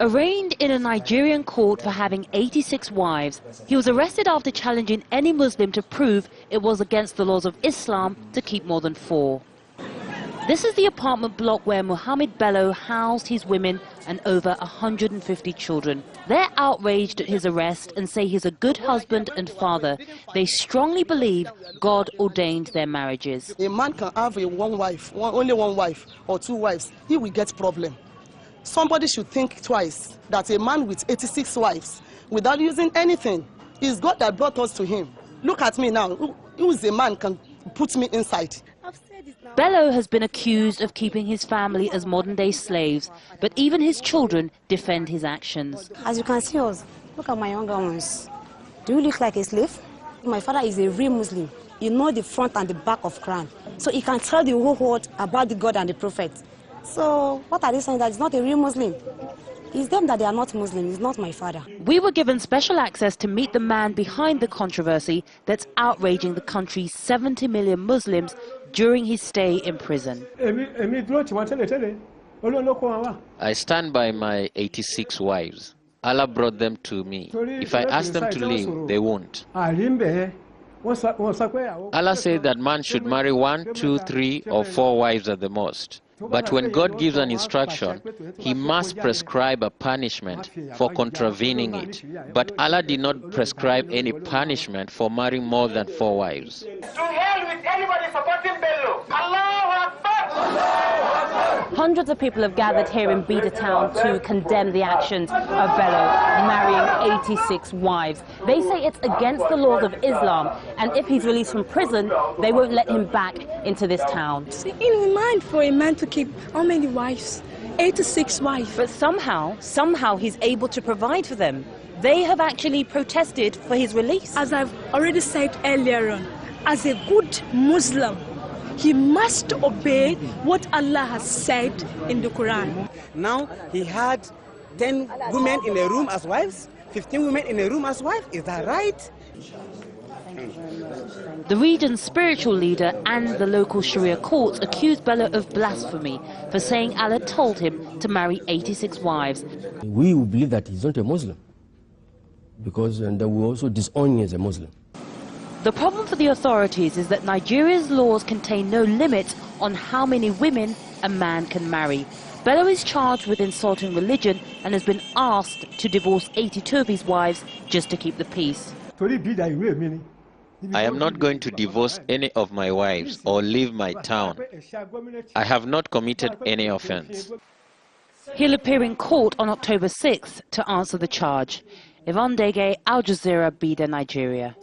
Arraigned in a Nigerian court for having 86 wives, he was arrested after challenging any Muslim to prove it was against the laws of Islam to keep more than 4. This is the apartment block where Mohammed Bello housed his women and over 150 children. They're outraged at his arrest and say he's a good husband and father. They strongly believe God ordained their marriages. A man can have only one wife or 2 wives. He will get problem. Somebody should think twice that a man with 86 wives, without using anything, it's God that brought us to him. Look at me now. Who is a man can put me inside? Bello has been accused of keeping his family as modern-day slaves, but even his children defend his actions. As you can see us, look at my younger ones. Do you look like a slave? My father is a real Muslim. You know the front and the back of Quran. So he can tell the whole world about the God and the Prophet. So what are they saying? That he's not a real Muslim? It's them that they are not Muslim. It's not my father. We were given special access to meet the man behind the controversy that's outraging the country's 70 million Muslims during his stay in prison. I stand by my 86 wives. Allah brought them to me. If I ask them to leave, they won't. Allah said that man should marry 1, 2, 3, or 4 wives at the most. But when God gives an instruction, he must prescribe a punishment for contravening it. But Allah did not prescribe any punishment for marrying more than 4 wives. To hell with anybody supporting Bello. Allahu Akbar! Hundreds of people have gathered here in Bida town to condemn the actions of Bello marrying 86 wives. They say it's against the laws of Islam, and if he's released from prison, they won't let him back into this town. It's inhuman for a man to keep how many wives? 86 wives. But somehow he's able to provide for them. They have actually protested for his release. As I've already said earlier on, as a good Muslim, he must obey what Allah has said in the Quran. Now he had 10 women in a room as wives, 15 women in a room as wives. Is that right? The region's spiritual leader and the local Sharia courts accused Bello of blasphemy for saying Allah told him to marry 86 wives. We believe that he's not a Muslim, because we also disown him as a Muslim. The problem for the authorities is that Nigeria's laws contain no limit on how many women a man can marry. Bello is charged with insulting religion and has been asked to divorce 82 of his wives just to keep the peace. I am not going to divorce any of my wives or leave my town. I have not committed any offense. He'll appear in court on October 6th to answer the charge. Yvonne Dege, Al Jazeera, Bida, Nigeria.